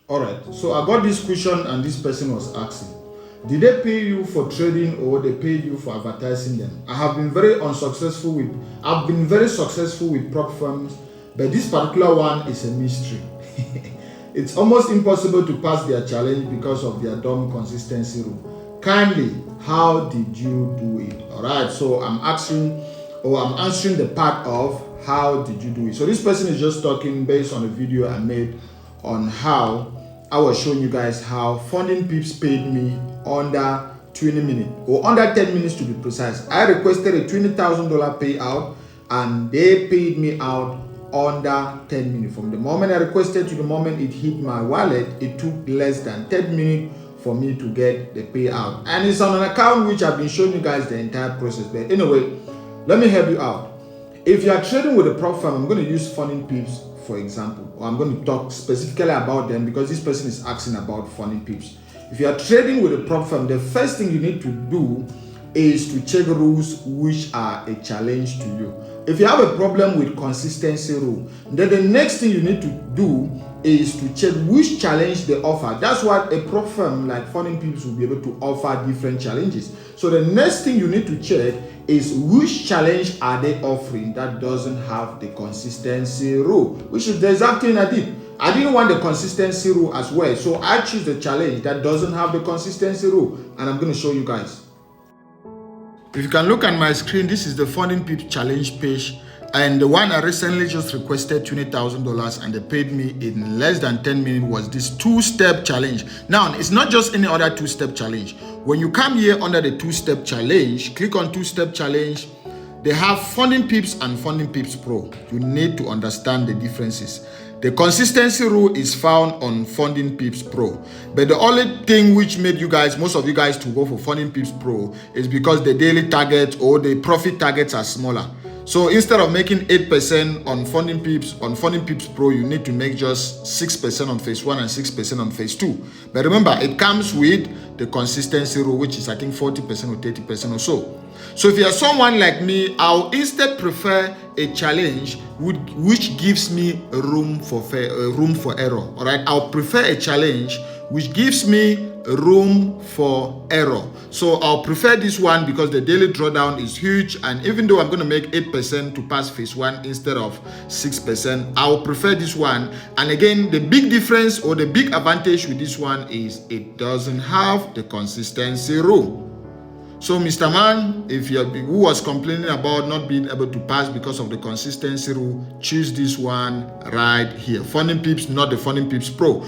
All right, so I got this question and this person was asking, did they pay you for trading or they paid you for advertising them? I've been very successful with prop firms, but this particular one is a mystery. It's almost impossible to pass their challenge because of their dumb consistency rule. Kindly, how did you do it? All right, so I'm answering the part of how did you do it. So this person is just talking based on a video I made on how I was showing you guys how Funding Peeps paid me under 20 minutes or under 10 minutes to be precise. I requested a $20,000 payout and they paid me out under 10 minutes. From the moment I requested to the moment it hit my wallet, it took less than 10 minutes for me to get the payout. And it's on an account which I've been showing you guys the entire process. But anyway, let me help you out. If you are trading with a prop firm, I'm going to use Funding Peeps for example, or I'm going to talk specifically about them because this person is asking about Funding Peeps. If you are trading with a prop firm, the first thing you need to do is to check rules which are a challenge to you. If you have a problem with consistency rule, then the next thing you need to do is to check which challenge they offer. That's what a prop firm like Funding Peeps will be able to offer different challenges. So the next thing you need to check is which challenge are they offering that doesn't have the consistency rule, which is the exact thing I did. I didn't want the consistency rule as well, so I choose the challenge that doesn't have the consistency rule, and I'm going to show you guys. If you can look at my screen, this is the Funding Peeps challenge page, and the one I recently just requested $20,000 and they paid me in less than 10 minutes was this two-step challenge. Now, it's not just any other two-step challenge. When you come here under the two-step challenge, click on two-step challenge. They have Funding Peeps and Funding Peeps Pro. You need to understand the differences. The consistency rule is found on Funding Peeps Pro. But the only thing which made most of you guys to go for Funding Peeps Pro is because the daily target or the profit targets are smaller. So instead of making 8% on Funding Peeps Pro, you need to make just 6% on phase 1 and 6% on phase 2. But remember, it comes with the consistency rule, which is I think 40% or 30% or so. So if you are someone like me, I'll instead prefer a challenge which gives me room for error. All right, I'll prefer a challenge which gives me room for error. So I'll prefer this one because the daily drawdown is huge, and even though I'm going to make 8% to pass phase 1 instead of 6%, I'll prefer this one. And again, the big difference or the big advantage with this one is it doesn't have the consistency rule. So Mr. Man, who was complaining about not being able to pass because of the consistency rule, choose this one right here. Funding Peeps, not the Funding Peeps Pro.